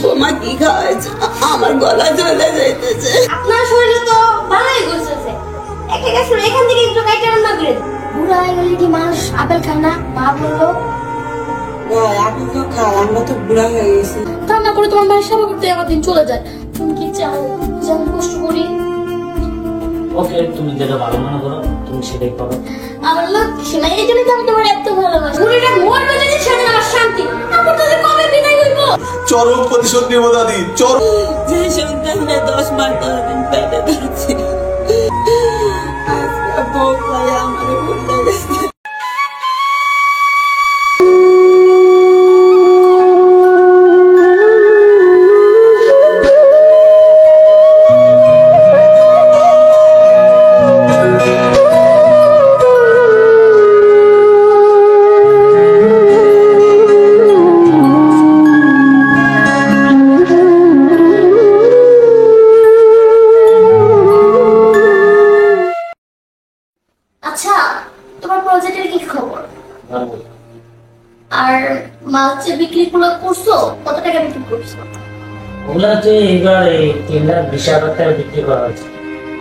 বোমা কি খাওয়াইছে? আমার গলা চলে যাইতেছে। আপনার শরীরে তো ভালোই গোছাছে। এখান থেকে একটু কাইটা রান্না করে বুড়া হয়ে গেলে কি মানুষ আপেল খায় না? মা বললো আপেল তো খাই, আমরা তো বুড়া হয়ে গেছি। রান্না করে তোমার মায়ের সেবা করতে আমার দিন চলে যায়। তুমি কি চাও যে আমি কষ্ট করি? ওকে, তুমি যেটা ভালো মনে করো তুমি সেটাই করো। আমার লক্ষ্মী না, এই জন্য তো আমি তোমার এত ভালোবাসি। বুড়িটা মরবে যদি সেদিন আমার শান্তি। তারপর তাদের কবে বিদায় হইব? চরম প্রতিশোধ নেব দাদি, চরম। যে সন্তানটা 10 মাস 10 দিন পেটে ধরছে, আজকে বউ পাই আমার ভুলে গেছে। আচ্ছা, তোমার প্রজেক্টের কি খবর? আর মাছ যে বিক্রি করছো, কত টাকা বিক্রি করছো? ওগুলা যে এবার 3,20,000 টাকা বিক্রি করা হয়েছে।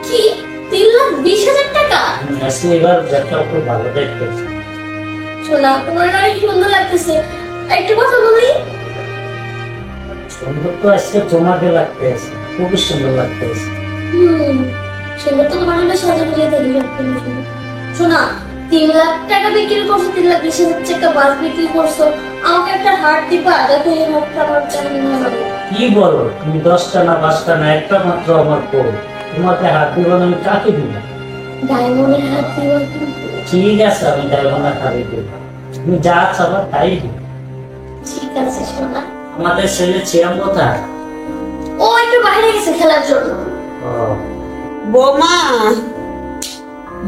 কি 3,20,000 টাকা? আজকে এবার ব্যবসা খুব ভালো দেখতেছে। শোনা, তোমার অনেক সুন্দর লাগতেছে। একটু কথা বলি। সুন্দর তো আজকে তোমাকে লাগতেছে, খুবই সুন্দর লাগতেছে। সুন্দর তো তোমার জন্য সাজা মিলিয়ে তৈরি করতে। শোনা, 3 লাখ টাকা বিক্রি করছো, 3,20,000 টাকা বাস বিক্রি করছো। আমাকে একটা হাট দিবা, যাতে এই হাটটা আমার চাকরি না লাগে। কি বলো তুমি? 10টা না 5টা না, একটা মাত্র আমার বউ। তোমাকে হাত দিব না, আমি কাকে দিব? ডায়মন্ডের হাট দিবা কিন্তু। ঠিক আছে, আমি ডায়মন্ডের হাতে দিব। তুমি যা চাবা তাই দিব। ঠিক আছে শোনা। আমাদের ছেলে ছিয়াম কোথায়? ও একটু বাইরে গেছে খেলার জন্য। ও বোমা,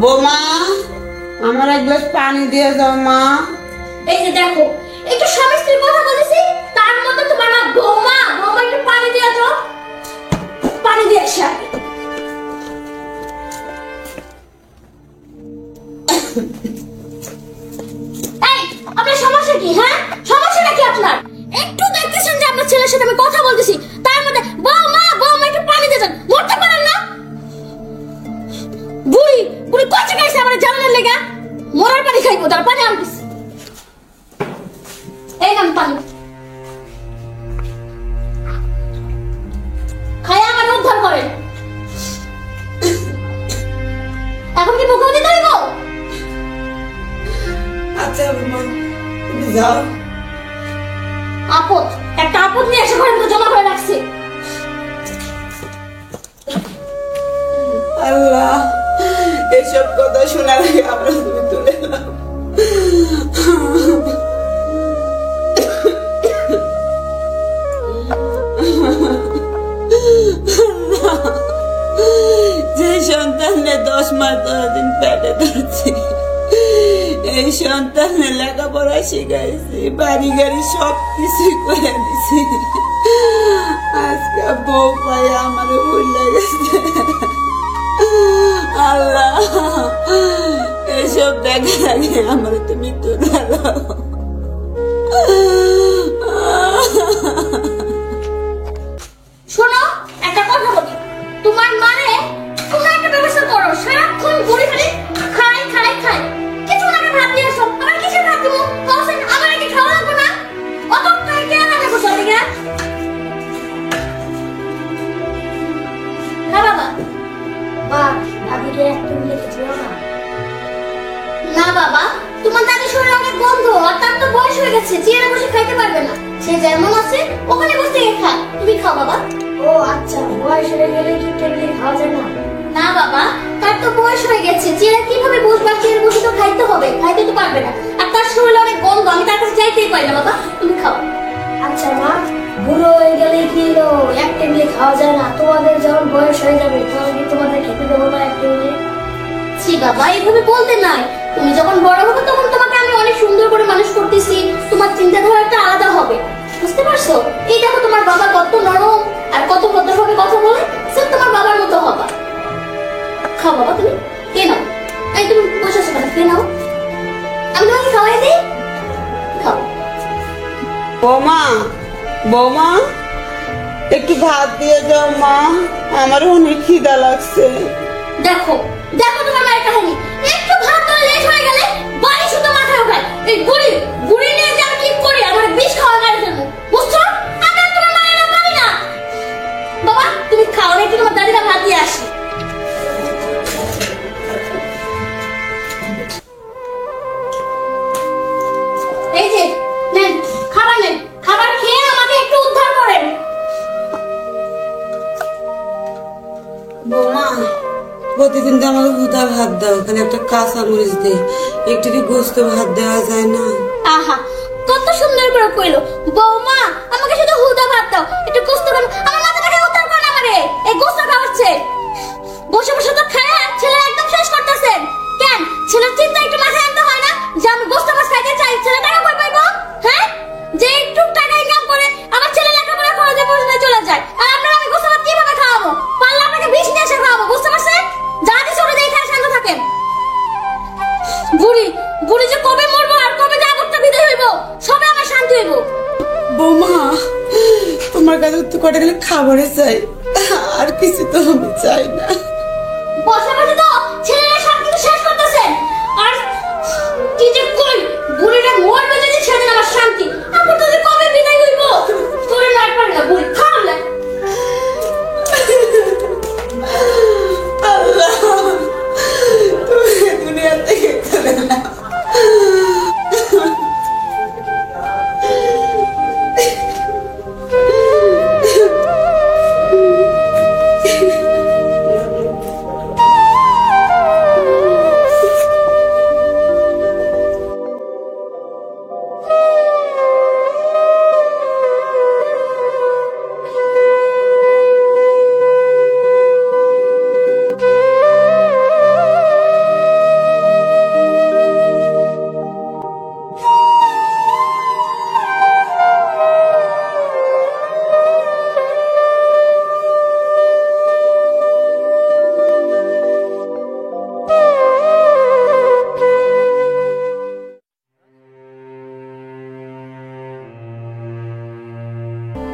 বোমা, আমার এক গ্লাস পানি দিয়ে যাও মা। এই যে দেখো, একটু স্বামী স্ত্রীর কথা বলেছি, তার মধ্যে তোমার মা বৌমা বৌমা একটু পানি দিয়ে যাও। পানি দিয়ে আসে আগে। এই, আপনার সমস্যা কি? হ্যাঁ, সমস্যাটা কি আপনার? একটু দেখতেছেন যে আপনার ছেলের সাথে আমি কথা বলতেছি, তার মধ্যে বৌমা বৌমা একটু পানি দিয়ে যান। মরতে পারেন না? বুড়ি বুড়ি কষ্ট খাইছে আমার জানানোর লেগা। মরার পানি খাইবো, তার পানি আনতেছি। এই নাম পানি খাই আমার উদ্ধার করেন। এখন কি মুখে দিতে হইব? আচ্ছা বোমা, তুমি যাও। আপদ, একটা আপদ নিয়ে এসে ঘরের মধ্যে জমা করে রাখছি। আল্লাহ, এসব কথা শোনার আগে আমরা তুমি তুলে নাও। যে সন্তানের 10 মাস 10 দিন পেটে ধরছি, এই সন্তানের লেখাপড়া শিখাইছি, বাড়ি গাড়ি সবকিছু করে দিছি, আজকে বউ পাই আমার ভুলে গেছে। আল্লাহ, এসব দেখার আগে আমার তুমি তুলে দাও। শোনো, একটা কথা বলি, তোমার মানে তোমরা একটা ব্যবস্থা করো। সারাক্ষণ ঘুরে ফিরে খাই খাই খাই, কিছু না ভাত দিয়ে আসো। আবার কিসের ভাত দিব? বলছেন আমার কি খাওয়া লাগবে না? অত খাই কে রান্না করছো দিকে? না বাবা, বা দাদিকে একটু লিখে দিও না। না বাবা, তোমার দাদির শরীরে অনেক গন্ধ, আর তার তো বয়স হয়ে গেছে, চেয়ারে বসে খাইতে পারবে না। সে যেমন আছে ওখানে বসে খা। তুমি খাও বাবা। ও আচ্ছা, বয়স হয়ে গেলে কি টেবিলে খাওয়া যায় না? না বাবা, তার তো বয়স হয়ে গেছে, চেয়ারে কিভাবে বসবা? চেয়ারে বসে তো খাইতে হবে, খাইতে তো পারবে না। আর তার শরীরে অনেক গন্ধ, আমি তার কাছে যাইতেই পারি না। বাবা তুমি খাও। আচ্ছা মা, বুড়ো হয়ে গেলে কি হলো, এক টেবিলে খাওয়া যায় না? তোমাদের যখন বয়স হয়ে যাবে তখন কি তোমাদের খেতে দেবো না এক টেবিলে? ছি বাবা, এইভাবে বলতে নাই। তুমি যখন বড় হবে তখন তোমাকে আমি অনেক সুন্দর করে মানুষ করতেছি, তোমার চিন্তাধারাটা আলাদা হবে, বুঝতে পারছো? এই দেখো তোমার বাবা কত নরম আর কত ভদ্রভাবে কথা বলে, সব তোমার বাবার মতো হবে। খাও বাবা, তুমি কে নাও। এই তুমি বসে আছো কেন? কে নাও, আমি তোমাকে খাওয়াই দিই, খাও। বোমা, বৌমা একটু ভাত দিয়ে যাও মা, আমার অনেক খিদা লাগছে। দেখো দেখো তোমার মায়ের কাহিনী, একটু ভাত ধরে লেট হয়ে গেলে বাড়ি শুধু মাথায় ওঠায়। এই বুড়ি বুড়ি নিয়ে যে আমি কি করি, আমার বিষ খাওয়া গাড়ি ফেলবো, বুঝছো? আমি আর তোমার মায়ের না পারি না। বাবা তুমি খাও না, একটু তোমার দাদিরা ভাত দিয়ে আসি। এই যে নেন খাবার, নেন খাবার খেয়ে আমাকে একটু উদ্ধার করেন। বৌমা প্রতিদিন তো আমাকে হুদা ভাত দাও, ওখানে একটা কাঁচা মরিচ দে, একটু কি গোস্ত ভাত দেওয়া যায় না? আহা কত সুন্দর করে কইলো, বৌমা আমাকে শুধু হুদা ভাত দাও, একটু গোস্ত খান। আমার মাথাটাকে উদ্ধার করেন আমারে, এই গোস্ত খাওয়াচ্ছে। বসে বসে তো খায় ছেলে একদম শেষ করতেছেন। কেন ছেলের চিন্তা একটু মাথায় আনতে হয় না যে আমি গোস্ত মাছ খাইতে চাই, ছেলে টাকা কই পাইবো? হ্যাঁ, যে একটু টাকা ইনকাম করে আমার ছেলে লেখাপড়া খরচে পড়তে চলে যায়, আর আপনারা আমি গোস্ত ভাত কিভাবে খাওয়াবো? পারলে আপনাকে বিষ নিয়ে এসে খাওয়াবো, বুঝতে পারছেন? যা দিছে ওটা দিয়ে খায় শান্ত থাকেন। বুড়ি বুড়ি যে কবে মরবো আর কবে যে আগরটা বিদায় হইব, সবে আমার শান্তি হইব। বৌমা তোমার কাছে তো কটা গেলে খাবারে চাই, আর কিছু তো আমি চাই না। বসে বসে তো ছেলেরা সব কিছু শেষ করতেছেন, আর কি যে কই বুড়িটা মরবে যদি সেদিন আমার শান্তি, আপনি তো যে কবে বিদায় হইব তোরে না পারে না। বুড়ি খাওয়ালে আল্লাহ তুমি দুনিয়া থেকে চলে না।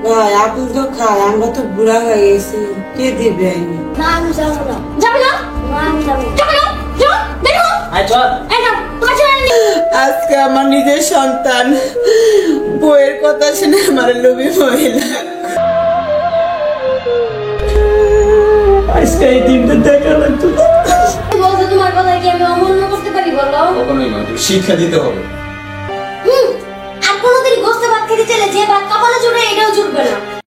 ভাই আপনি তো খায়, আমরা তো বুড়া হয়ে গেছি, কে দিবে? না আমি যাবো না। যাবে না? না আমি যাবো। যাবে না? যাও দেখো। আয় চল। এই নাও তোমার ছেলে নিয়ে। আজকে আমার নিজের সন্তান বইয়ের কথা শুনে আমার লোভী মহিলা। আজকে এই দিনটা দেখা লাগতো না। বলছো তোমার কথা কি আমি অমান্য করতে পারি বলো? কখনোই নয়, শিক্ষা দিতে হবে। আর কোনোদিন গোস্ত ভাত খেতে চলে যে ভাত কপালে জুড়ে